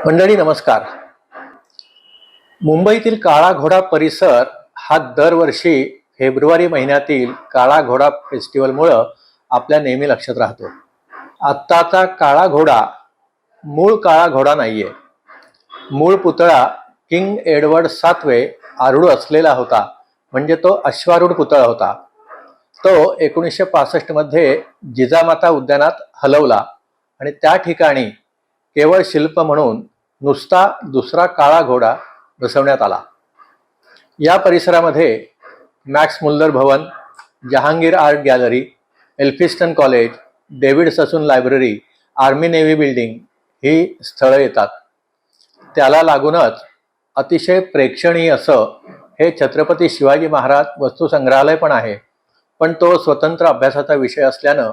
मंडळी नमस्कार. मुंबईतील काळा घोडा परिसर हा दरवर्षी फेब्रुवारी महिन्यातील काळा घोडा फेस्टिवलमुळं आपल्या नेहमी लक्षात राहतो. आत्ताचा काळा घोडा मूळ काळा घोडा नाहीये. मूळ पुतळा किंग एडवर्ड 7वे आरूढ असलेला होता, म्हणजे तो अश्वारूढ पुतळा होता. तो 1965 मध्ये जिजामाता उद्यानात हलवला आणि त्या ठिकाणी केवळ शिल्प म्हणून नुसता दुसरा काळा घोडा बसवण्यात आला. या परिसरामध्ये Max Mueller Bhavan, Jehangir art gallery, Elphinstone college, David Sassoon library, army navy building ही स्थळं येतात. त्याला लागूनच अतिशय प्रेक्षणीय असं हे छत्रपती शिवाजी महाराज वस्तुसंग्रहालय पण आहे, पण तो स्वतंत्र अभ्यासाचा विषय असल्यानं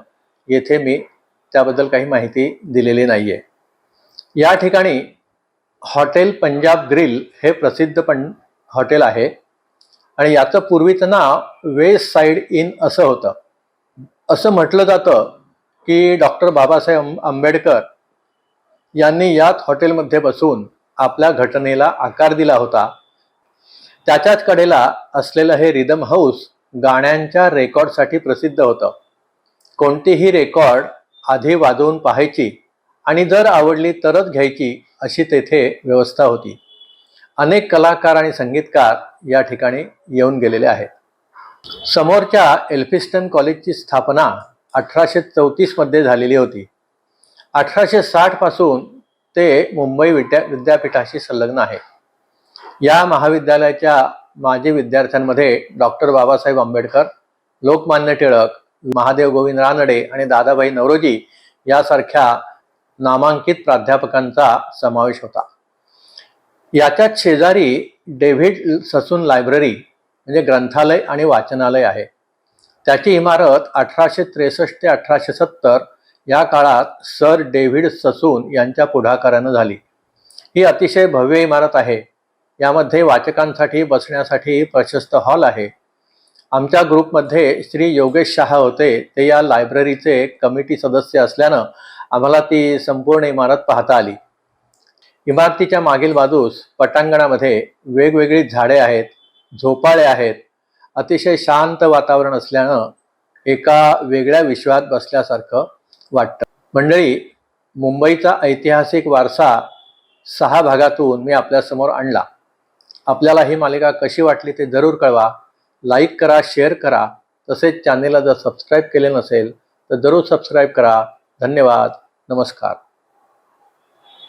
येथे मी त्याबद्दल काही माहिती दिलेली नाहीये. या ठिकाणी हॉटेल पंजाब ग्रिल हे प्रसिद्ध हॉटेल आहे आणि याचं पूर्वीचं नाव वेस्ट साईड इन असं होतं. असं म्हटलं जातं की डॉक्टर बाबासाहेब आंबेडकर यांनी याच हॉटेलमध्ये बसून आपल्या घटनेला आकार दिला होता. त्याच्याच कडेला असलेलं हे रिदम हाऊस गाण्यांच्या रेकॉर्डसाठी प्रसिद्ध होतं. कोणतीही रेकॉर्ड आधी वाजवून पाहायची आणि जर आवडली तरच घ्यायची अशी तेथे व्यवस्था होती. अनेक कलाकार आणि संगीतकार या ठिकाणी येऊन गेलेले आहेत. समोरच्या एल्फिस्टन कॉलेजची स्थापना 1834 मध्ये झालेली होती. 1860 पासून ते मुंबई विद्यापीठाशी संलग्न आहे. या महाविद्यालयाच्या माजी विद्यार्थ्यांमध्ये डॉक्टर बाबासाहेब आंबेडकर, लोकमान्य टिळक, महादेव गोविंद रानडे आणि दादाभाई नौरोजी यासारख्या नामांकित प्राध्यापकांचा समावेश होता. याच्याच शेजारी डेव्हिड ससून लायब्ररी म्हणजे ग्रंथालय आणि वाचनालय आहे. त्याची इमारत 1863 ते 1870 या काळात सर डेव्हिड ससून यांच्या पुढाकारानं झाली. ही अतिशय भव्य इमारत आहे. यामध्ये वाचकांसाठी बसण्यासाठी प्रशस्त हॉल आहे. आमच्या ग्रुपमध्ये श्री योगेश शहा होते. ते या लायब्ररीचे कमिटी सदस्य असल्यानं आम्हाला ती संपूर्ण इमारत पाहता आली. इमारतीच्या मागील बाजूस पटांगणामध्ये वेगवेगळी झाडे आहेत, झोपाळे आहेत. अतिशय शांत वातावरण असल्यानं एका वेगळ्या विश्वात बसल्यासारखं वाटतं. मंडळी, मुंबईचा ऐतिहासिक वारसा 6 भागातून मी आपल्यासमोर आणला. आपल्याला ही मालिका कशी वाटली ते जरूर कळवा. लाईक करा, शेअर करा. तसेच चॅनेलला जर सबस्क्राईब केले नसेल तर जरूर सबस्क्राईब करा. धन्यवाद. नमस्कार.